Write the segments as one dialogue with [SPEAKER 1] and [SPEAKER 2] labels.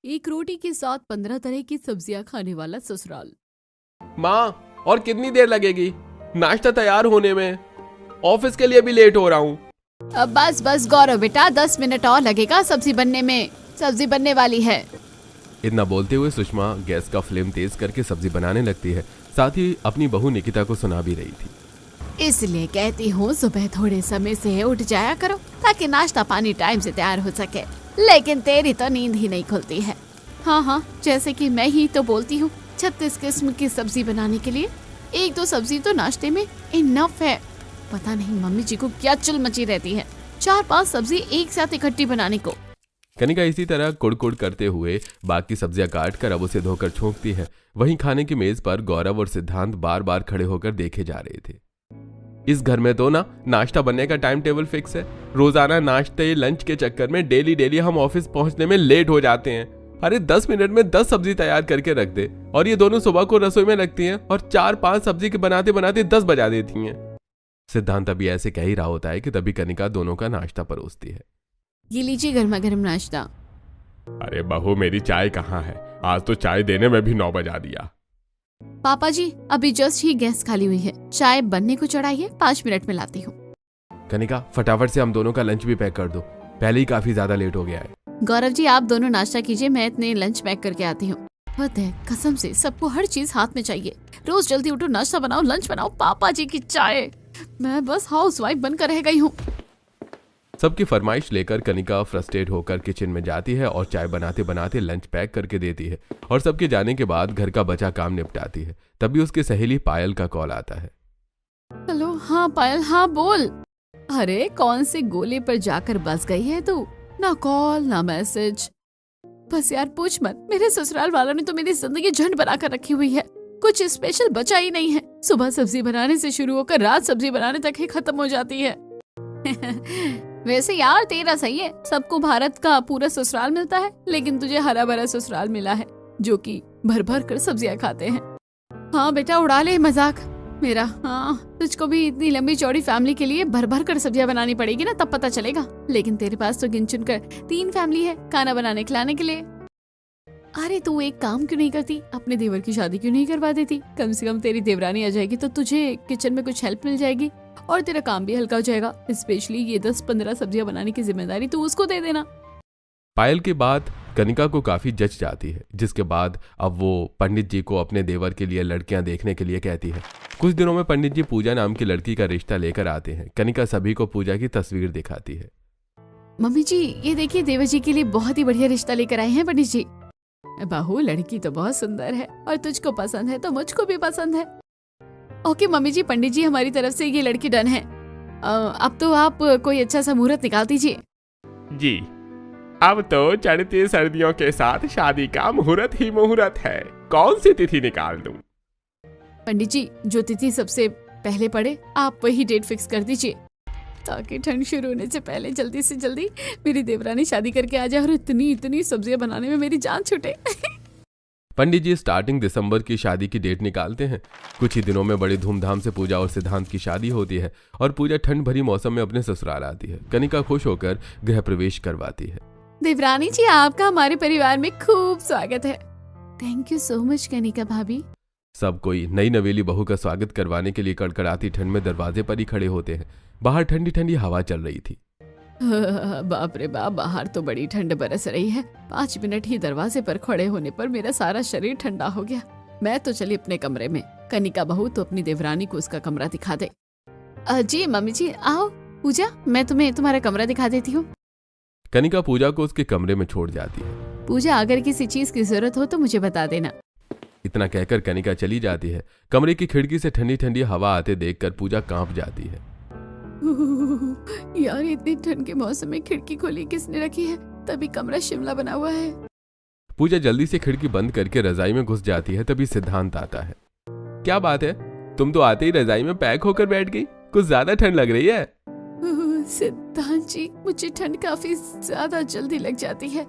[SPEAKER 1] एक रोटी के साथ 15 तरह की सब्जियां खाने वाला ससुराल।
[SPEAKER 2] माँ, और कितनी देर लगेगी नाश्ता तैयार होने में? ऑफिस के लिए भी लेट हो रहा हूँ।
[SPEAKER 1] अब बस बस गौरव बेटा, 10 मिनट और लगेगा सब्जी बनने में। सब्जी बनने वाली है।
[SPEAKER 2] इतना बोलते हुए सुषमा गैस का फ्लेम तेज करके सब्जी बनाने लगती है। साथ ही अपनी बहू निकिता को सुना भी रही थी।
[SPEAKER 1] इसलिए कहती हूँ सुबह थोड़े समय से उठ जाया करो ताकि नाश्ता पानी टाइम से तैयार हो सके। लेकिन तेरी तो नींद ही नहीं खुलती है। हाँ, जैसे कि मैं ही तो बोलती हूँ 36 किस्म की सब्जी बनाने के लिए 1-2 सब्जी तो नाश्ते में इनफ है। पता नहीं मम्मी जी को क्या चुल मची रहती है 4-5 सब्जी एक साथ इकट्ठी बनाने को।
[SPEAKER 2] कनिका इसी तरह कुड़ करते हुए बाकी सब्जियां काट कर अब उसे धोकर छोंकती है। वहीं खाने की मेज पर गौरव और सिद्धांत बार बार खड़े होकर देखे जा रहे थे। इस घर में तो ना नाश्ता बनने का टाइम टेबल फिक्स है। रोजाना नाश्ते लंच के चक्कर में डेली हम ऑफिस पहुंचने में लेट हो जाते हैं। अरे 10 मिनट में 10 सब्जी तैयार करके रख दे, और ये दोनों सुबह को रसोई में लगती हैं और 4-5 सब्जी के बनाते बनाते 10 बजा देती हैं। सिद्धांत अभी ऐसे कह ही रहा होता है कि तभी कनिका दोनों का नाश्ता परोसती है।
[SPEAKER 1] ये लीजिए गर्मा गर्म नाश्ता।
[SPEAKER 2] अरे बहू, मेरी चाय कहाँ है? आज तो चाय देने में भी 9 बजा दिया।
[SPEAKER 1] पापा जी, अभी जस्ट ही गैस खाली हुई है, चाय बनने को चढ़ाइए, 5 मिनट में लाती हूँ।
[SPEAKER 2] कनिका, फटाफट से हम दोनों का लंच भी पैक कर दो, पहले ही काफी ज्यादा लेट हो गया है।
[SPEAKER 1] गौरव जी, आप दोनों नाश्ता कीजिए, मैं इतने लंच पैक करके आती हूँ। कसम से सबको हर चीज हाथ में चाहिए। रोज जल्दी उठो, नाश्ता बनाओ, लंच बनाओ, पापा जी की चाय। मैं बस हाउसवाइफ बनकर रह गई हूँ।
[SPEAKER 2] सबकी फरमाइश लेकर कनिका फ्रस्ट्रेट होकर किचन में जाती है और चाय बनाते बनाते लंच पैक करके देती है और सबके जाने के बाद घर का बचा काम निपटाती है। तभी उसकी सहेली पायल का कॉल आता है।
[SPEAKER 1] हेलो, हाँ पायल, हाँ बोल। अरे कौन से गोले पर जाकर बस गई है तू? ना कॉल ना मैसेज। बस यार पूछ मत, मेरे ससुराल वालों ने तो मेरी जिंदगी झंड बना कर रखी हुई है। कुछ स्पेशल बचा ही नहीं है। सुबह सब्जी बनाने से शुरू होकर रात सब्जी बनाने तक ही खत्म हो जाती है। वैसे यार तेरा सही है, सबको भारत का पूरा ससुराल मिलता है, लेकिन तुझे हरा भरा ससुराल मिला है जो कि भर भर कर सब्जियां खाते हैं। हाँ बेटा, उड़ा ले मजाक मेरा। हाँ, तुझको भी इतनी लंबी चौड़ी फैमिली के लिए भर भर कर सब्जियां बनानी पड़ेगी ना, तब पता चलेगा। लेकिन तेरे पास तो गिन चुन कर 3 फैमिली है खाना बनाने खिलाने के लिए। अरे तू एक काम क्यों नहीं करती, अपने देवर की शादी क्यों नहीं करवा देती? कम से कम तेरी देवरानी आ जाएगी तो तुझे किचन में कुछ हेल्प मिल जाएगी और तेरा काम भी हल्का हो जाएगा। स्पेशली ये 10-15 सब्जियां बनाने की जिम्मेदारी तू उसको दे देना।
[SPEAKER 2] पायल की बात कनिका को काफी जच जाती है, जिसके बाद अब वो पंडित जी को अपने देवर के लिए लड़कियां देखने के लिए कहती है। कुछ दिनों में पंडित जी पूजा नाम की लड़की का रिश्ता लेकर आते हैं। कनिका सभी को पूजा की तस्वीर दिखाती है।
[SPEAKER 1] मम्मी जी, ये देखिए देवर जी के लिए बहुत ही बढ़िया रिश्ता लेकर आए हैं पंडित जी। बहू, लड़की तो बहुत सुंदर है और तुझको पसंद है तो मुझको भी पसंद है। ओके मम्मी जी, पंडित जी हमारी तरफ से ये लड़की डन है। अब तो आप कोई अच्छा सा मुहूर्त निकाल दीजिए।
[SPEAKER 2] जी, अब तो चढ़ती सर्दियों के साथ शादी का मुहूर्त ही मुहूर्त है। कौन सी तिथि निकाल दूं?
[SPEAKER 1] पंडित जी, जो तिथि सबसे पहले पड़े आप वही डेट फिक्स कर दीजिए, ताकि ठंड शुरू होने से पहले जल्दी से जल्दी मेरी देवरानी शादी करके आ जाए और इतनी सब्जियां बनाने में मेरी जान छूटे।
[SPEAKER 2] पंडित जी स्टार्टिंग दिसंबर की शादी की डेट निकालते हैं। कुछ ही दिनों में बड़ी धूमधाम से पूजा और सिद्धांत की शादी होती है और पूजा ठंड भरी मौसम में अपने ससुराल आती है। कनिका खुश होकर गृह प्रवेश करवाती है।
[SPEAKER 1] देवरानी जी, आपका हमारे परिवार में खूब स्वागत है। Thank you so much Kanika भाभी।
[SPEAKER 2] सब कोई नई नवेली बहू का स्वागत करवाने के लिए कड़कड़ाती ठंड में दरवाजे पर ही खड़े होते हैं। बाहर ठंडी ठंडी हवा चल रही थी।
[SPEAKER 1] बाप रे बाप, बाहर तो बड़ी ठंड बरस रही है। 5 मिनट ही दरवाजे पर खड़े होने पर मेरा सारा शरीर ठंडा हो गया। मैं तो चली अपने कमरे में। कनिका बहू तो अपनी देवरानी को उसका कमरा दिखा दे। जी मम्मी जी, आओ पूजा, मैं तुम्हें तुम्हारा कमरा दिखा देती हूँ।
[SPEAKER 2] कनिका पूजा को उसके कमरे में छोड़ जाती है।
[SPEAKER 1] पूजा, अगर किसी चीज की जरूरत हो तो मुझे बता देना।
[SPEAKER 2] इतना कहकर कनिका चली जाती है। कमरे की खिड़की से ठंडी ठंडी हवा आते देखकर पूजा कांप जाती है।
[SPEAKER 1] यार, इतनी ठंड के मौसम में खिड़की खोली किसने रखी है? तभी कमरा शिमला बना हुआ है।
[SPEAKER 2] पूजा जल्दी से खिड़की बंद करके रजाई में घुस जाती है। तभी सिद्धांत आता है। क्या बात है, तुम तो आते ही रजाई में पैक होकर बैठ गई, कुछ ज्यादा ठंड लग रही है।
[SPEAKER 1] सिद्धांत जी, मुझे ठंड काफी ज्यादा जल्दी लग जाती है।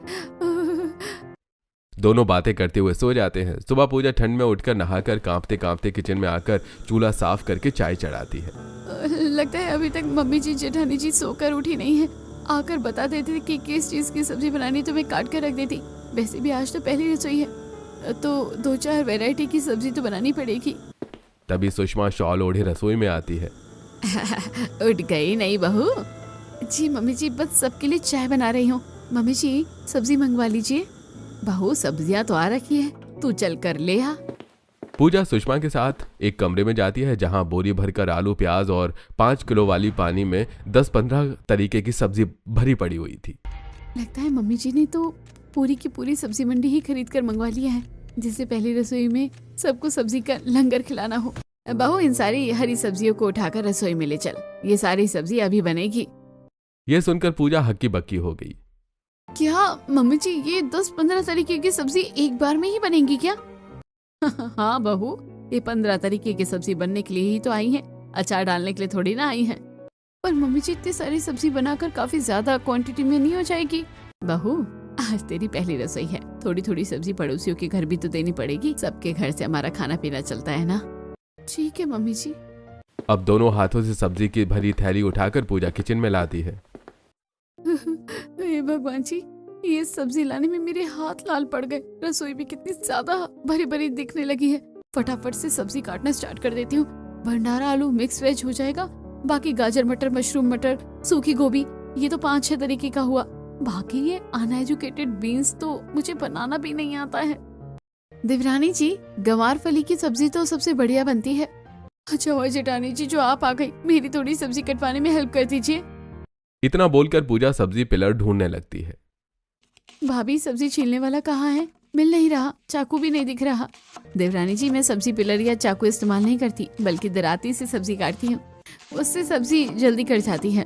[SPEAKER 2] दोनों बातें करते हुए सो जाते हैं। सुबह पूजा ठंड में उठकर नहाकर कांपते कांपते किचन में आकर चूल्हा साफ करके चाय चढ़ाती है।
[SPEAKER 1] लगता है अभी तक मम्मी जी जेठानी जी सोकर उठी नहीं है। आकर बता देती कि किस चीज की सब्जी बनानी तो मैं काट कर रख देती। वैसे भी आज तो पहली रसोई है, तो 2-4 वैरायटी की सब्जी तो बनानी पड़ेगी।
[SPEAKER 2] तभी सुषमा शॉल ओढ़े रसोई में आती है।
[SPEAKER 1] उठ गई नहीं बहू? जी मम्मी जी, बस सबके लिए चाय बना रही हूँ। मम्मी जी सब्जी मंगवा लीजिए। बहू सब्जियाँ तो आ रखी है, तू चल कर ले आ।
[SPEAKER 2] पूजा सुषमा के साथ एक कमरे में जाती है जहां बोरी भरकर आलू, प्याज और 5 किलो वाली पानी में 10-15 तरीके की सब्जी भरी पड़ी हुई थी।
[SPEAKER 1] लगता है मम्मी जी ने तो पूरी की पूरी सब्जी मंडी ही खरीद कर मंगवा लिया है, जिससे पहली रसोई में सबको सब्जी का लंगर खिलाना हो। बहू इन सारी हरी सब्जियों को उठाकर रसोई में ले चल, ये सारी सब्जी अभी बनेगी।
[SPEAKER 2] यह सुनकर पूजा हक्की बक्की हो गई।
[SPEAKER 1] क्या मम्मी जी, ये 10-15 तरीके की सब्जी एक बार में ही बनेगी क्या? हाँ बहू, ये 15 तरीके की सब्जी बनने के लिए ही तो आई है, अचार डालने के लिए थोड़ी ना आई है। पर मम्मी जी इतनी सारी सब्जी बनाकर काफी ज्यादा क्वांटिटी में नहीं हो जाएगी? बहू आज तेरी पहली रसोई है, थोड़ी थोड़ी सब्जी पड़ोसियों के घर भी तो देनी पड़ेगी। सबके घर से हमारा खाना पीना चलता है ना। ठीक है मम्मी जी।
[SPEAKER 2] अब दोनों हाथों से सब्जी की भरी थैली उठाकर पूजा किचन में लाती है।
[SPEAKER 1] हे भगवान जी, ये सब्जी लाने में मेरे हाथ लाल पड़ गए। रसोई भी कितनी ज्यादा भरी भरी दिखने लगी है। फटाफट से सब्जी काटना स्टार्ट कर देती हूँ। भंडारा आलू मिक्स वेज हो जाएगा, बाकी गाजर मटर, मशरूम मटर, सूखी गोभी, ये तो 5-6 तरीके का हुआ। बाकी ये अनएजुकेटेड बीन्स तो मुझे बनाना भी नहीं आता है। देवरानी जी, गंवार फली की सब्जी तो सबसे बढ़िया बनती है। अच्छा हुआ जेठानी जी जो आप आ गई, मेरी थोड़ी सब्जी कटवाने में हेल्प कर दीजिए।
[SPEAKER 2] इतना बोलकर पूजा सब्जी पिलर ढूंढने लगती है।
[SPEAKER 1] भाभी सब्जी छीलने वाला कहाँ है? मिल नहीं रहा, चाकू भी नहीं दिख रहा। देवरानी जी, मैं सब्जी पिलर या चाकू इस्तेमाल नहीं करती, बल्कि दराती से सब्जी काटती हूँ, उससे सब्जी जल्दी कट जाती है।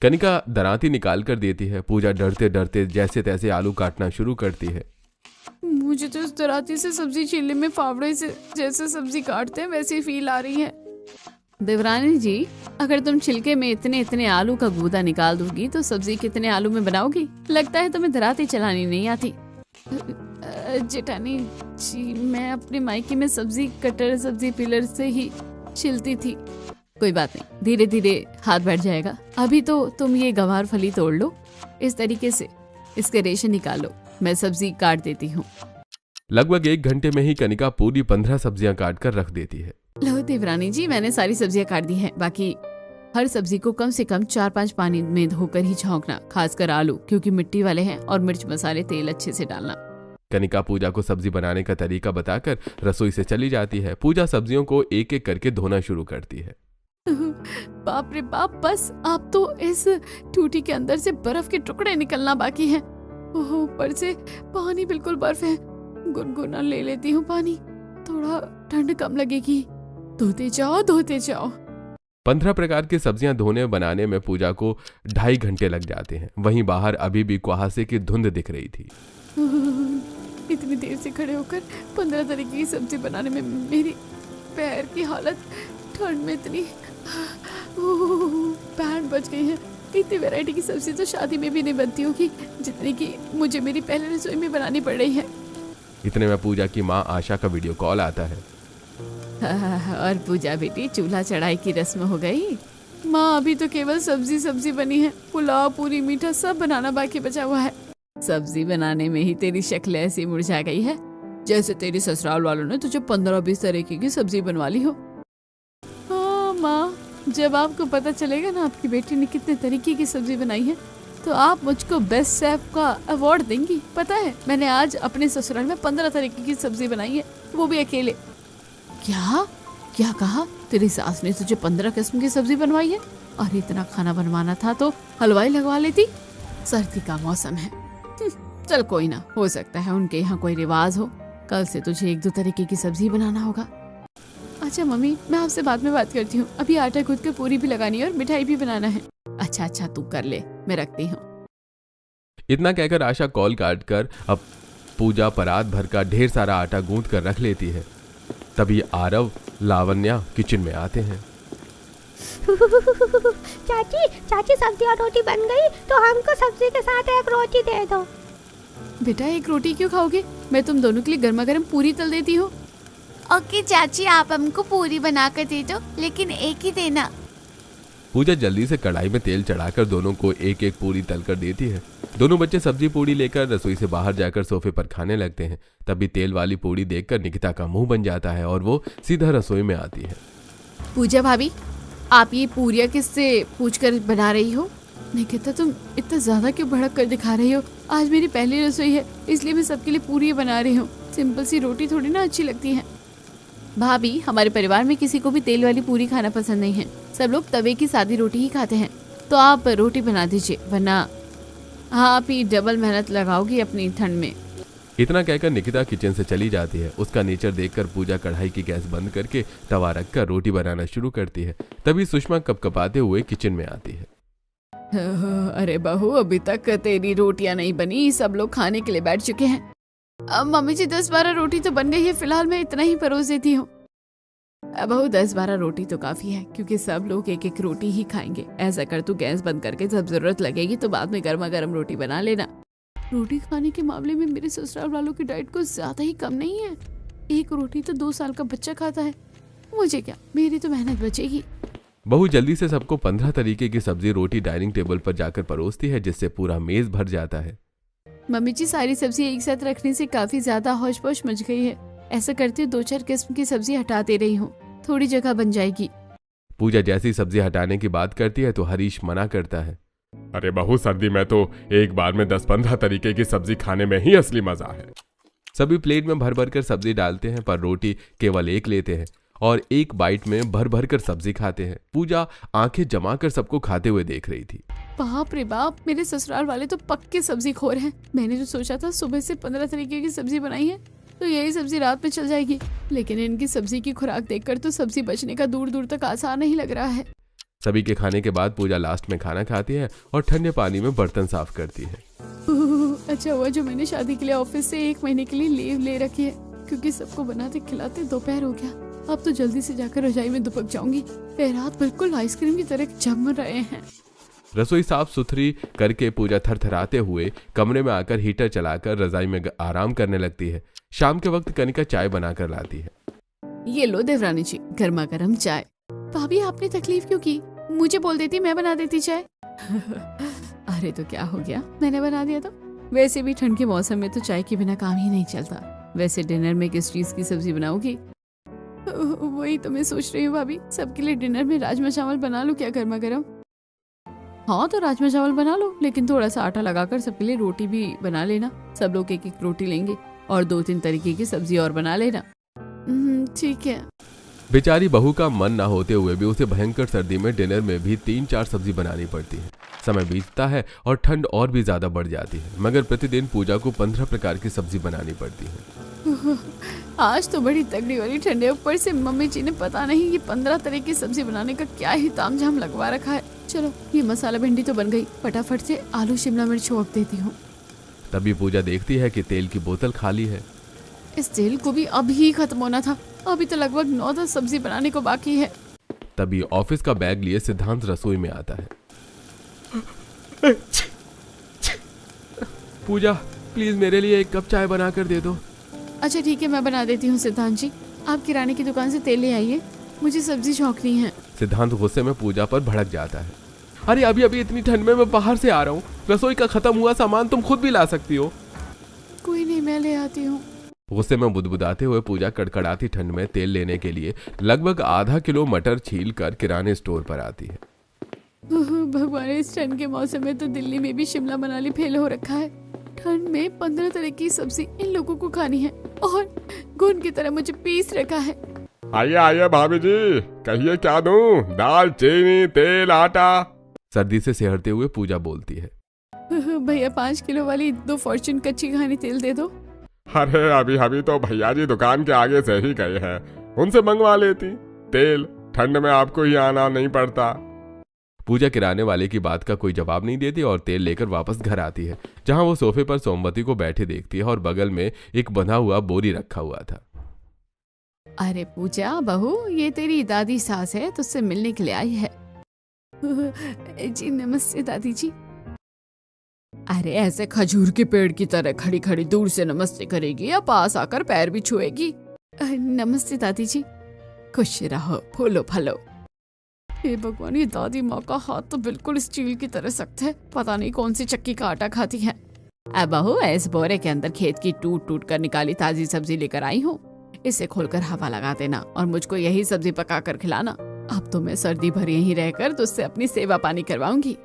[SPEAKER 2] कनिका दराती निकाल कर देती है। पूजा डरते डरते जैसे तैसे आलू काटना शुरू करती है।
[SPEAKER 1] मुझे तो इस दराती से सब्जी छीलने में फावड़े से जैसे सब्जी काटते हैं वैसी फील आ रही है। देवरानी जी, अगर तुम छिलके में इतने इतने आलू का गूदा निकाल दोगी तो सब्जी कितने आलू में बनाओगी? लगता है तुम्हें दराती चलानी नहीं आती। जेठानी जी, मैं अपने मायके में सब्जी कटर सब्जी पिलर से ही छिलती थी। कोई बात नहीं, धीरे धीरे हाथ बैठ जाएगा। अभी तो तुम ये गंवार फली तोड़ लो, इस तरीके से इसके रेशे निकालो, मैं सब्जी काट देती हूँ।
[SPEAKER 2] लगभग 1 घंटे में ही कनिका पूरी 15 सब्जियां काट कर रख देती है।
[SPEAKER 1] लो देवरानी जी, मैंने सारी सब्जियां काट दी हैं। बाकी हर सब्जी को कम से कम 4-5 पानी में धोकर ही छौंकना, खासकर आलू क्योंकि मिट्टी वाले हैं, और मिर्च मसाले तेल अच्छे से डालना।
[SPEAKER 2] कनिका पूजा को सब्जी बनाने का तरीका बताकर रसोई से चली जाती है। पूजा सब्जियों को एक एक करके धोना शुरू करती है।
[SPEAKER 1] बाप रे बाप, बस आप तो इस टूटी के अंदर से बर्फ के टुकड़े निकलना बाकी है। ऊपर से पानी बिल्कुल बर्फ है। गुनगुना ले लेती हूँ पानी, थोड़ा ठंड कम लगेगी। धोते जाओ धोते जाओ।
[SPEAKER 2] 15 प्रकार की सब्जियां धोने बनाने में पूजा को 2.5 घंटे लग जाते हैं। वहीं बाहर अभी भी कुहासे की धुंध दिख रही थी।
[SPEAKER 1] इतनी देर से खड़े होकर 15 तरीके की सब्जी बनाने में मेरी पैर की हालत, ठंड में इतनी बैंड बच गई है। इतनी वैरायटी की सब्जी तो शादी में भी नहीं बनती होगी जितनी की मुझे मेरी पहले रसोई में बनानी पड़ रही है।
[SPEAKER 2] इतने में पूजा की माँ आशा का वीडियो कॉल आता है।
[SPEAKER 1] और पूजा बेटी, चूल्हा चढ़ाई की रस्म हो गई? माँ, अभी तो केवल सब्जी बनी है, पुलाव पूरी मीठा सब बनाना बाकी बचा हुआ है। सब्जी बनाने में ही तेरी शक्ल ऐसी मुरझा गई है जैसे तेरी ससुराल वालों ने तुझे 15-20 तरीके की सब्जी बनवा ली हो। हाँ माँ, जब आपको पता चलेगा ना आपकी बेटी ने कितने तरीके की सब्जी बनाई है तो आप मुझको बेस्ट शेफ का अवार्ड देंगी। पता है, मैंने आज अपने ससुराल में 15 तरीके की सब्जी बनाई है, वो भी अकेले। क्या कहा? तेरी सास ने तुझे 15 किस्म की सब्जी बनवाई है? और इतना खाना बनवाना था तो हलवाई लगवा लेती। सर्दी का मौसम है। चल कोई ना, हो सकता है उनके यहाँ कोई रिवाज हो। कल से तुझे 1-2 तरीके की सब्जी बनाना होगा। अच्छा मम्मी, मैं आपसे बाद में बात करती हूँ। अभी आटा गूंथ कर पूरी भी लगानी है और मिठाई भी बनाना है। अच्छा तू कर ले, मैं रखती हूँ।
[SPEAKER 2] इतना कहकर आशा कॉल काट कर अब पूजा परात भर का ढेर सारा आटा गूंथ कर रख लेती है। तभी आरव, लावण्या किचन में आते हैं।
[SPEAKER 3] चाची सब्जी और रोटी बन गई तो हमको सब्जी के साथ एक रोटी दे दो।
[SPEAKER 1] बेटा, एक रोटी क्यों खाओगे? मैं तुम दोनों के लिए गर्मा गर्म पूरी तल देती हूँ।
[SPEAKER 4] ओके चाची, आप हमको पूरी बना कर दे दो, लेकिन एक ही देना।
[SPEAKER 2] पूजा जल्दी से कढ़ाई में तेल चढ़ाकर दोनों को एक एक पूरी तल कर देती है। दोनों बच्चे सब्जी पूड़ी लेकर रसोई से बाहर जाकर सोफे पर खाने लगते हैं। तभी तेल वाली पूड़ी देखकर निकिता का मुंह बन जाता है और वो सीधा रसोई में आती है।
[SPEAKER 1] पूजा भाभी, आप ये पूरियाँ किससे पूछकर बना रही हो? निकिता, तुम इतना ज्यादा क्यों भड़क कर दिखा रही हो? आज मेरी पहली रसोई है, इसलिए मैं सबके लिए पूरी बना रही हूँ। सिंपल सी रोटी थोड़ी ना अच्छी लगती है। भाभी, हमारे परिवार में किसी को भी तेल वाली पूरी खाना पसंद नहीं है। सब लोग तवे की सादी रोटी ही खाते हैं। तो आप रोटी बना दीजिए, वरना आप ही डबल मेहनत लगाओगी अपनी ठंड में।
[SPEAKER 2] इतना कहकर निकिता किचन से चली जाती है। उसका नेचर देखकर पूजा कढ़ाई की गैस बंद करके तवा रखकर रोटी बनाना शुरू करती है। तभी सुषमा कपकपाते हुए किचन में आती है।
[SPEAKER 1] अरे बहू, अभी तक तेरी रोटियां नहीं बनी, सब लोग खाने के लिए बैठ चुके हैं। अब मम्मी जी 10-12 रोटी तो बन गई है, फिलहाल मैं इतना ही परोस देती हूँ। बहू 10-12 रोटी तो काफी है, क्योंकि सब लोग एक एक रोटी ही खाएंगे। ऐसा कर, तू गैस बंद करके जब जरूरत लगेगी तो बाद में गर्मा गर्म रोटी बना लेना। रोटी खाने के मामले में मेरे ससुराल वालों की डाइट कुछ ज्यादा ही कम नहीं है। एक रोटी तो 2 साल का बच्चा खाता है। मुझे क्या, मेरी तो मेहनत बचेगी।
[SPEAKER 2] बहू जल्दी से सबको 15 तरीके की सब्जी रोटी डाइनिंग टेबल पर जाकर परोसती है, जिससे पूरा मेज भर जाता है।
[SPEAKER 1] मम्मी जी, सारी सब्जी एक साथ रखने से काफी ज्यादा हौश पौश मच गई है। ऐसा करते 2-4 किस्म की सब्जी हटा दे रही हूँ, थोड़ी जगह बन जाएगी।
[SPEAKER 2] पूजा जैसी सब्जी हटाने की बात करती है तो हरीश मना करता है।
[SPEAKER 5] अरे बहू, सर्दी में तो एक बार में 10-15 तरीके की सब्जी खाने में ही असली मजा है।
[SPEAKER 2] सभी प्लेट में भर भर कर सब्जी डालते हैं, पर रोटी केवल एक लेते हैं और एक बाइट में भर भर कर सब्जी खाते हैं। पूजा आंखें जमाकर सबको खाते हुए देख रही थी।
[SPEAKER 1] बाप रे बाप, मेरे ससुराल वाले तो पक्के सब्जी खोर हैं। मैंने जो सोचा था सुबह से 15 तरीके की सब्जी बनाई है, तो यही सब्जी रात में चल जाएगी। लेकिन इनकी सब्जी की खुराक देखकर तो सब्जी बचने का दूर दूर तक आसान नहीं लग रहा है।
[SPEAKER 2] सभी के खाने के बाद पूजा लास्ट में खाना खाती है और ठंडे पानी में बर्तन साफ करती है।
[SPEAKER 1] अच्छा हुआ जो मैंने शादी के लिए ऑफिस से 1 महीने के लिए लीव ले रखी है, क्योंकि सबको बनाते खिलाते दोपहर हो गया। अब तो जल्दी से जाकर रजाई में दुबक जाऊंगी। पैर हाथ बिल्कुल आइसक्रीम की तरह जम रहे हैं।
[SPEAKER 2] रसोई साफ सुथरी करके पूजा थरथराते हुए कमरे में आकर हीटर चलाकर रजाई में आराम करने लगती है। शाम के वक्त कनिका चाय बनाकर लाती है।
[SPEAKER 1] ये लो देवरानी जी, गर्मा गर्म चाय। भाभी, आपने तकलीफ क्यों की? मुझे बोल देती, मैं बना देती चाय। अरे तो क्या हो गया, मैंने बना दिया तो। वैसे भी ठंड के मौसम में तो चाय के बिना काम ही नहीं चलता। वैसे डिनर में किस चीज की सब्जी बनाओगी? वही तो मैं सोच रही हूँ भाभी, सबके लिए डिनर में राजमा चावल बना लूं क्या गर्मा गर्म? हाँ तो राजमा चावल बना लो, लेकिन थोड़ा सा आटा लगाकर सबके लिए रोटी भी बना लेना। सब लोग एक एक रोटी लेंगे और 2-3 तरीके की सब्जी और बना लेना। ठीक है।
[SPEAKER 2] बेचारी बहू का मन ना होते हुए भी उसे भयंकर सर्दी में डिनर में भी 3-4 सब्जी बनानी पड़ती है। समय बीतता है और ठंड और भी ज्यादा बढ़ जाती है, मगर प्रतिदिन पूजा को 15 प्रकार की सब्जी बनानी पड़ती है।
[SPEAKER 1] आज तो बड़ी तगड़ी वाली ठंड है, ऊपर से मम्मी जी ने पता नहीं ये 15 तरह की सब्जी बनाने का क्या ही तामझाम लगवा रखा है। चलो, ये मसाला भिंडी तो बन गई, फटाफट से आलू शिमला मिर्च छोड़ देती हूँ।
[SPEAKER 2] तभी पूजा देखती है कि तेल की बोतल खाली है।
[SPEAKER 1] इस तेल को भी अभी ही खत्म होना था, अभी तो लगभग 9-10 सब्जी बनाने को बाकी है।
[SPEAKER 2] तभी ऑफिस का बैग लिए सिद्धांत रसोई में आता है। पूजा, प्लीज मेरे लिए 1 कप चाय बना कर दे दो।
[SPEAKER 1] अच्छा ठीक है, मैं बना देती हूँ सिद्धांत जी। आप किराने की दुकान से तेल ले आइए, मुझे सब्जी छौंकनी है।
[SPEAKER 2] सिद्धांत गुस्से में पूजा पर भड़क जाता है। अरे अभी अभी इतनी ठंड में मैं बाहर से आ रहा हूँ, रसोई का खत्म हुआ सामान तुम खुद भी ला सकती हो।
[SPEAKER 1] कोई नहीं, मैं ले आती हूँ।
[SPEAKER 2] गुस्से में बुदबुदाते हुए पूजा कड़कड़ाती ठंड में तेल लेने के लिए लगभग आधा किलो मटर छील कर किराने स्टोर पर आती है।
[SPEAKER 1] भगवान, इस ठंड के मौसम में तो दिल्ली में भी शिमला मनाली फेल हो रखा है। ठंड में 15 तरह की सब्जी इन लोगों को खानी है और घुन की तरह मुझे पीस रखा है।
[SPEAKER 5] आइए आइए भाभी जी, कहिए क्या दूं? दाल, चीनी, तेल, आटा।
[SPEAKER 2] सर्दी से सिहरते हुए पूजा बोलती है।
[SPEAKER 1] भैया 5 किलो वाली 2 फॉर्च्यून कच्ची घानी तेल दे दो।
[SPEAKER 5] अरे अभी तो भैया जी दुकान के आगे से ही गए हैं, उनसे मंगवा लेती तेल। ठंड में आपको ही आना नहीं पड़ता।
[SPEAKER 2] पूजा किराने वाले की बात का कोई जवाब नहीं देती और तेल लेकर वापस घर आती है, जहां वो सोफे पर सोमवती को बैठे देखती है और बगल में एक बंधा हुआ बोरी रखा हुआ था।
[SPEAKER 1] अरे पूजा बहू, ये तेरी दादी सास है, तुझसे मिलने के लिए आई है। जी नमस्ते दादी जी। अरे ऐसे खजूर के पेड़ की तरह खड़ी खड़ी दूर से नमस्ते करेगी या पास आकर पैर भी छुएगी? नमस्ते दादी जी, खुश रहो, फूलो फलो। हे भगवान, ये दादी माँ का हाथ तो बिल्कुल स्टील की तरह सख्त है, पता नहीं कौन सी चक्की का आटा खाती है। अब बहू, इस बोरे के अंदर खेत की टूट टूट कर निकाली ताजी सब्जी लेकर आई हूँ, इसे खोलकर हवा लगा देना और मुझको यही सब्जी पका कर खिलाना। अब तो मैं सर्दी भर यहीं रहकर तुझसे अपनी सेवा पानी करवाऊंगी।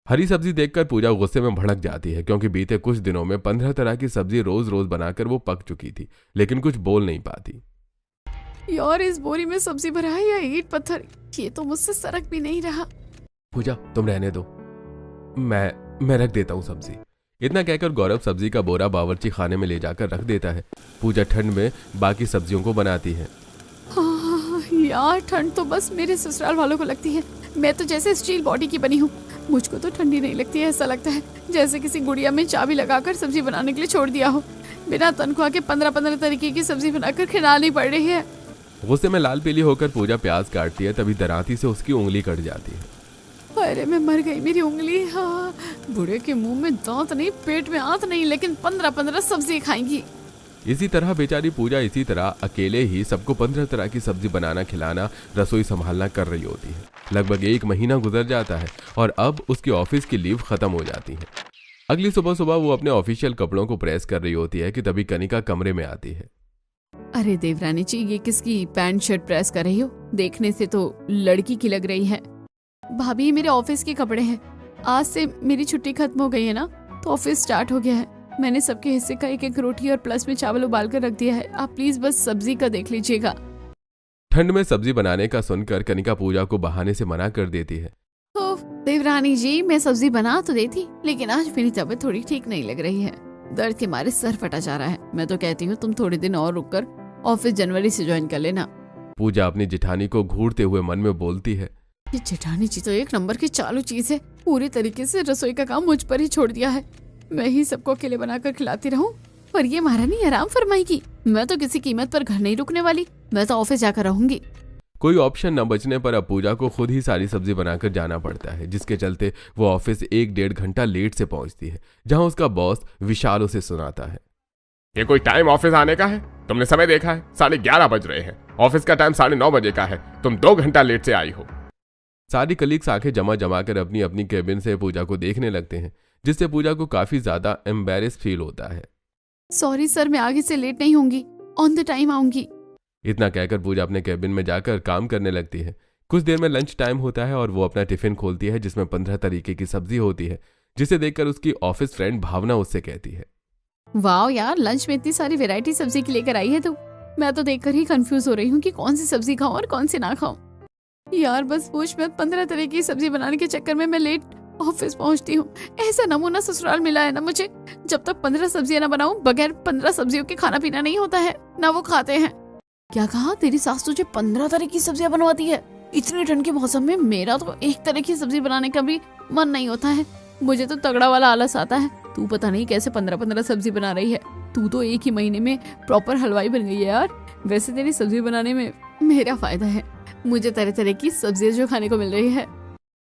[SPEAKER 2] हरी सब्जी देखकर पूजा गुस्से में भड़क जाती है, क्योंकि बीते कुछ दिनों में 15 तरह की सब्जी रोज रोज बनाकर वो पक चुकी थी, लेकिन कुछ बोल नहीं पाती।
[SPEAKER 1] यार, इस बोरी में सब्जी भरा है या ईंट पत्थर, ये तो मुझसे सरक भी नहीं रहा।
[SPEAKER 2] पूजा, तुम रहने दो, मैं रख देता हूँ सब्जी। इतना कहकर गौरव सब्जी का बोरा बावर्ची खाने में ले जाकर रख देता है। पूजा ठंड में बाकी सब्जियों को बनाती है।
[SPEAKER 1] हाँ यार, ठंड तो बस मेरे ससुराल वालों को लगती है। मैं तो जैसे स्टील बॉडी की बनी हूँ, मुझको तो ठंडी नहीं लगती है। ऐसा लगता है जैसे किसी गुड़िया में चाबी लगाकर सब्जी बनाने के लिए छोड़ दिया हो। बिना तनख्वाह के 15-15 तरीके की सब्जी बनाकर खिलानी पड़ रही है।
[SPEAKER 2] गुस्से में लाल पीली होकर पूजा प्याज काटती है, तभी दरांती से उसकी उंगली कट जाती है।
[SPEAKER 1] अरे मैं मर गई, मेरी उंगली। हाँ, बूढ़े के मुंह में दांत नहीं, पेट में आंत नहीं, लेकिन 15-15 सब्जी खाएंगी।
[SPEAKER 2] इसी तरह बेचारी पूजा इसी तरह अकेले ही सबको 15 तरह की सब्जी बनाना, खिलाना, रसोई संभालना कर रही होती है। लगभग 1 महीना गुजर जाता है और अब उसकी ऑफिस की लीव खत्म हो जाती है। अगली सुबह सुबह वो अपने ऑफिशियल कपड़ों को प्रेस कर रही होती है कि तभी कनिका कमरे में आती है।
[SPEAKER 1] अरे देवरानी जी, ये किसकी पैंट शर्ट प्रेस कर रही हो? देखने से तो लड़की की लग रही है। भाभी, मेरे ऑफिस के कपड़े हैं। आज से मेरी छुट्टी खत्म हो गई है ना, तो ऑफिस स्टार्ट हो गया है। मैंने सबके हिस्से का 1-1 रोटी और प्लस में चावल उबाल कर रख दिया है। आप प्लीज बस सब्जी का देख लीजिएगा।
[SPEAKER 2] ठंड में सब्जी बनाने का सुनकर कनिका पूजा को बहाने से मना कर देती है।
[SPEAKER 1] देवरानी जी, मैं सब्जी बना तो देती, लेकिन आज मेरी तबीयत थोड़ी ठीक नहीं लग रही है। दर्द के मारे सर फटा जा रहा है। मैं तो कहती हूँ तुम थोड़े दिन और रुककर ऑफिस जनवरी से ज्वाइन कर लेना।
[SPEAKER 2] पूजा अपनी जेठानी को घूरते हुए मन में बोलती है,
[SPEAKER 1] ये जेठानी जी तो 1 नंबर की चालू चीज है। पूरी तरीके से रसोई का काम मुझ पर ही छोड़ दिया है। मैं ही सबको अकेले बनाकर खिलाती रहूं, पर ये महारानी आराम फरमाएगी। मैं तो किसी कीमत पर घर नहीं रुकने वाली, मैं तो ऑफिस जाकर रहूंगी।
[SPEAKER 2] कोई ऑप्शन न बचने पर अब पूजा को खुद ही सारी सब्जी बनाकर जाना पड़ता है, जिसके चलते वो ऑफिस 1-1.5 घंटा लेट से पहुंचती है, जहां उसका बॉस विशाल उसे सुनाता है,
[SPEAKER 5] ये कोई टाइम ऑफिस आने का है? तुमने समय देखा है? 11:30 बज रहे हैं। ऑफिस का टाइम 9:30 बजे का है। तुम 2 घंटा लेट से आई हो।
[SPEAKER 2] सारी कलीग्स आंखें जमा कर अपनी अपनी केबिन से पूजा को देखने लगते हैं, जिससे पूजा को काफी ज्यादा एम्बेरेस फील होता है।
[SPEAKER 1] सॉरी सर, मैं आगे से लेट नहीं होंगी, ऑन द टाइम आऊंगी।
[SPEAKER 2] इतना कहकर पूजा अपने केबिन में जाकर काम करने लगती है। कुछ देर में लंच टाइम होता है और वो अपना टिफिन खोलती है, जिसमें 15 तरीके की सब्जी होती है, जिसे देखकर उसकी ऑफिस फ्रेंड भावना उससे कहती है,
[SPEAKER 1] वाह यार, लंच में इतनी सारी वैरायटी सब्जी की लेकर आई है तू। मैं तो देखकर ही कंफ्यूज हो रही हूँ कि कौन सी सब्जी खाऊं और कौन सी ना खाऊं। यार बस पूछ मत, 15 तरह की सब्जी बनाने के चक्कर में मैं लेट ऑफिस पहुंचती हूँ। ऐसा नमूना ससुराल मिला है ना मुझे। जब तक 15 सब्जियां ना बनाऊं, बगैर 15 सब्जियों के खाना पीना नहीं होता है, ना वो खाते हैं। क्या कहा? तेरी सास तुझे 15 तरह की सब्जियां बनवाती है? इतनी ठंड के मौसम में मेरा तो 1 तरह की सब्जी बनाने का भी मन नहीं होता है। मुझे तो तगड़ा वाला आलस आता है। तू पता नहीं कैसे 15-15 सब्जी बना रही है। तू तो 1 ही महीने में प्रॉपर हलवाई बन गई है यार। वैसे तेरी सब्जी बनाने में मेरा फायदा है, मुझे तरह तरह की सब्जियां जो खाने को मिल रही है।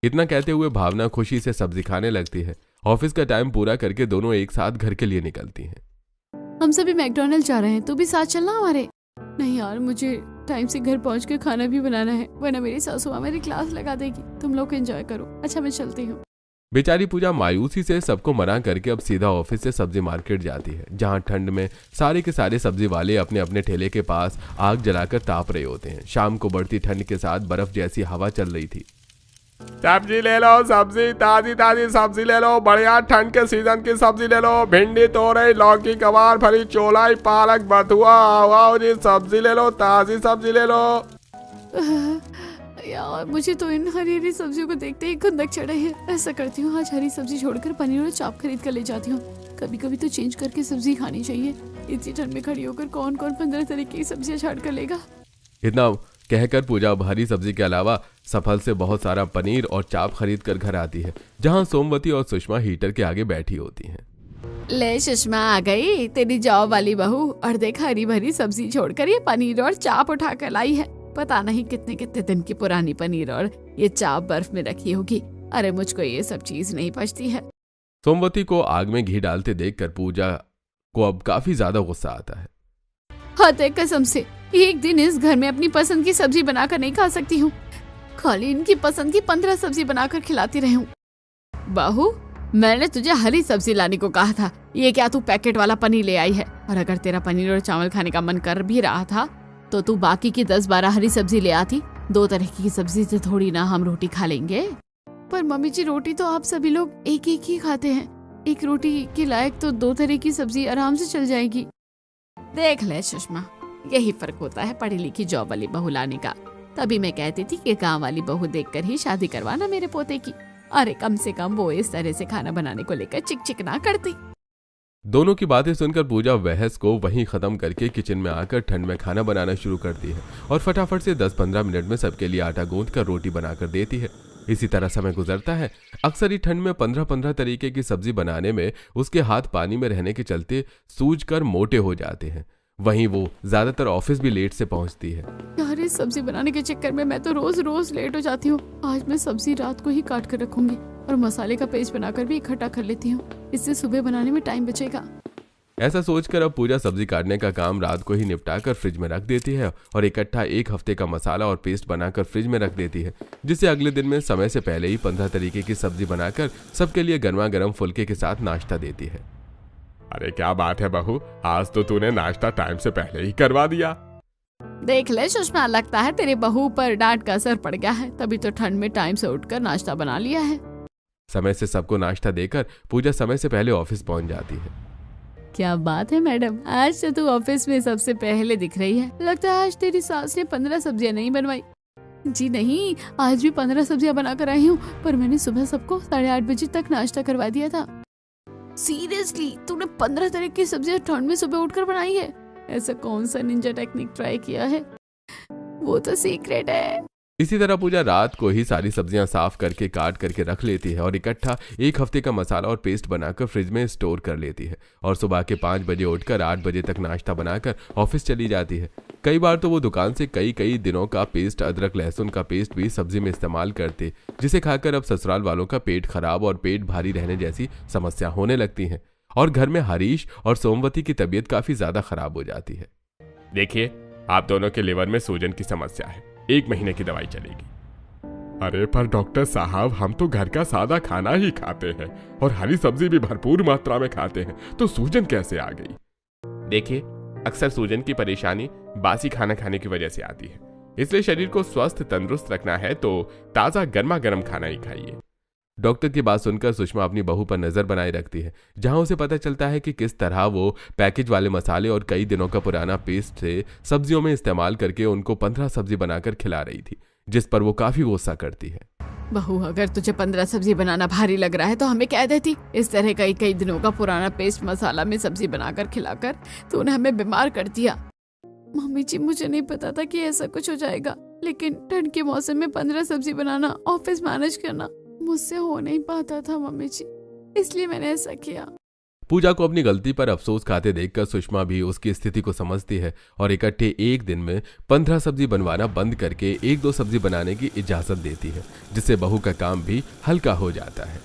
[SPEAKER 2] इतना कहते हुए भावना खुशी से सब्जी खाने लगती है। ऑफिस का टाइम पूरा करके दोनों एक साथ घर के लिए निकलती हैं।
[SPEAKER 1] हम सभी मैकडॉनल्ड जा रहे हैं, तू भी साथ चलना हमारे। नहीं यार, मुझे टाइम से घर पहुंच कर खाना भी बनाना है, वरना मेरी सासू माँ मेरी क्लास लगा देगी। तुम लोग एंजॉय करो। अच्छा, मैं चलती हूँ।
[SPEAKER 2] बेचारी पूजा मायूसी से सबको मना करके अब सीधा ऑफिस से सब्जी मार्केट जाती है, जहां ठंड में सारे के सारे सब्जी वाले अपने अपने ठेले के पास आग जलाकर ताप रहे होते हैं। शाम को बढ़ती ठंड के साथ बर्फ जैसी हवा चल रही थी।
[SPEAKER 5] सब्जी ले लो, सब्जी ताजी ताजी सब्जी ले लो, बढ़िया ठंड के सीजन की सब्जी ले लो। भिंडी, तोरई, लौकी, गवार फली, चोलाई, पालक, बथुआ, आओ जी सब्जी ले लो, ताजी सब्जी ले लो।
[SPEAKER 1] यार मुझे तो इन हरी हरी सब्जियों को देखते ही खुंदक चढ़े है। ऐसा करती हूँ, आज हरी सब्जी छोड़कर पनीर और चाप खरीद कर ले जाती हूँ। कभी कभी तो चेंज करके सब्जी खानी चाहिए। इतनी ठंड में खड़ी होकर कौन कौन 15 तरह की सब्जियां छाट कर लेगा।
[SPEAKER 2] इतना कहकर पूजा अब हरी सब्जी के अलावा सफल से बहुत सारा पनीर और चाप खरीद कर घर आती है, जहाँ सोमवती और सुषमा हीटर के आगे बैठी होती हैं।
[SPEAKER 1] ले सुषमा, आ गई तेरी जॉब वाली बहू। और देख, हरी भरी सब्जी छोड़कर ये पनीर और चाप उठा कर लाई है। पता नहीं कितने कितने दिन की पुरानी पनीर और ये चाप बर्फ में रखी होगी। अरे मुझको ये सब चीज नहीं पचती है।
[SPEAKER 2] सोमवती को आग में घी डालते देखकर पूजा को अब काफी ज्यादा गुस्सा आता है।
[SPEAKER 1] हाँ, कसम से एक दिन इस घर में अपनी पसंद की सब्जी बनाकर नहीं खा सकती हूँ। खाली इनकी पसंद की 15 सब्जी बनाकर खिलाती रही हूँ। बहू, मैंने तुझे हरी सब्जी लाने को कहा था, ये क्या तू पैकेट वाला पनीर ले आई है? और अगर तेरा पनीर और चावल खाने का मन कर भी रहा था तो तू बाकी की 10-12 हरी सब्जी ले आती। 2 तरह की सब्जी से थोड़ी ना हम रोटी खा लेंगे। पर मम्मी जी, रोटी तो आप सभी लोग एक एक ही खाते हैं, एक रोटी के लायक तो 2 तरह की सब्जी आराम से चल जाएगी। देख ले सुषमा, यही फर्क होता है पढ़ी लिखी जॉब वाली बहू लाने का। तभी मैं कहती थी कि गांव वाली बहू देखकर ही शादी करवाना मेरे पोते की। अरे कम से कम वो इस तरह से खाना बनाने को लेकर चिक चिक ना करती।
[SPEAKER 2] दोनों की बातें सुनकर पूजा बहस को वहीं खत्म करके किचन में आकर ठंड में खाना बनाना शुरू करती है और फटाफट से 10-15 मिनट में सबके लिए आटा गूंथ कर रोटी बनाकर देती है। इसी तरह समय गुजरता है। अक्सर ही ठंड में 15-15 तरीके की सब्जी बनाने में उसके हाथ पानी में रहने के चलते सूज कर मोटे हो जाते हैं। वहीं वो ज्यादातर ऑफिस भी लेट से पहुंचती है।
[SPEAKER 1] यार, इस सब्जी बनाने के चक्कर में मैं तो रोज रोज लेट हो जाती हूँ। आज मैं सब्जी रात को ही काट कर रखूंगी और मसाले का पेस्ट बनाकर भी इकट्ठा कर लेती हूँ, इससे सुबह बनाने में टाइम बचेगा।
[SPEAKER 2] ऐसा सोचकर अब पूजा सब्जी काटने का काम रात को ही निपटाकर फ्रिज में रख देती है और इकट्ठा 1 हफ्ते का मसाला और पेस्ट बनाकर फ्रिज में रख देती है, जिससे अगले दिन में समय से पहले ही 15 तरीके की सब्जी बनाकर सबके लिए गर्मा गर्म फुल्के के साथ नाश्ता देती है।
[SPEAKER 5] अरे क्या बात है बहू, आज तो तूने नाश्ता टाइम से पहले ही करवा दिया।
[SPEAKER 1] देख ले सुषमा, लगता है तेरे बहू पर डांट का असर पड़ गया है, तभी तो ठंड में टाइम से उठकर नाश्ता बना लिया है।
[SPEAKER 2] समय से सबको नाश्ता देकर पूजा समय से पहले ऑफिस पहुंच जाती है।
[SPEAKER 1] क्या बात है मैडम, आज तो तू ऑफिस में सबसे पहले दिख रही है। लगता है आज तेरी सास ने 15 सब्जियां नहीं बनवाई। जी नहीं, आज भी 15 सब्जियां बनाकर आई हूँ, पर मैंने सुबह सबको 8:30 बजे तक नाश्ता करवा दिया था। सीरियसली, तूने 15 तरह की सब्जियां ठंड में सुबह उठकर बनाई है? ऐसा कौन सा निंजा टेक्निक ट्राई किया है? वो तो सीक्रेट है।
[SPEAKER 2] इसी तरह पूजा रात को ही सारी सब्जियां साफ करके काट करके रख लेती है और इकट्ठा 1 हफ्ते का मसाला और पेस्ट बनाकर फ्रिज में स्टोर कर लेती है और सुबह के 5 बजे उठकर 8 बजे तक नाश्ता बनाकर ऑफिस चली जाती है। कई बार तो वो दुकान से कई दिनों का पेस्ट, अदरक लहसुन का पेस्ट भी सब्जी में इस्तेमाल करते, जिसे खाकर अब ससुराल वालों का पेट खराब और पेट भारी रहने जैसी समस्या होने लगती है और घर में हरीश और सोमवती की तबीयत काफी ज्यादा खराब हो जाती है।
[SPEAKER 5] देखिए, आप दोनों के लिवर में सूजन की समस्या है, 1 महीने की दवाई चलेगी। अरे पर डॉक्टर साहब, हम तो घर का सादा खाना ही खाते हैं और हरी सब्जी भी भरपूर मात्रा में खाते हैं, तो सूजन कैसे आ गई?
[SPEAKER 2] देखिए, अक्सर सूजन की परेशानी बासी खाना खाने की वजह से आती है, इसलिए शरीर को स्वस्थ तंदुरुस्त रखना है तो ताजा गर्मा गर्म खाना ही खाइए। डॉक्टर की बात सुनकर सुषमा अपनी बहू पर नजर बनाए रखती है, जहां उसे पता चलता है कि किस तरह वो पैकेज वाले मसाले और कई दिनों का पुराना पेस्ट से सब्जियों में इस्तेमाल करके उनको 15 सब्जी बनाकर खिला रही थी, जिस पर वो काफी गुस्सा करती है।
[SPEAKER 1] बहू, अगर तुझे 15 सब्जी बनाना भारी लग रहा है तो हमें कह देती। इस तरह कई दिनों का पुराना पेस्ट मसाला में सब्जी बनाकर खिलाकर तूने हमें बीमार कर दिया। मम्मी जी, मुझे नहीं पता था कि ऐसा कुछ हो जाएगा, लेकिन ठंड के मौसम में 15 सब्जी बनाना, ऑफिस मैनेज करना मुझसे हो नहीं पाता था मम्मी जी, इसलिए मैंने ऐसा किया।
[SPEAKER 2] पूजा को अपनी गलती पर अफसोस खाते देखकर सुषमा भी उसकी स्थिति को समझती है और इकट्ठे एक दिन में 15 सब्जी बनवाना बंद करके 1-2 सब्जी बनाने की इजाजत देती है, जिससे बहू का काम भी हल्का हो जाता है।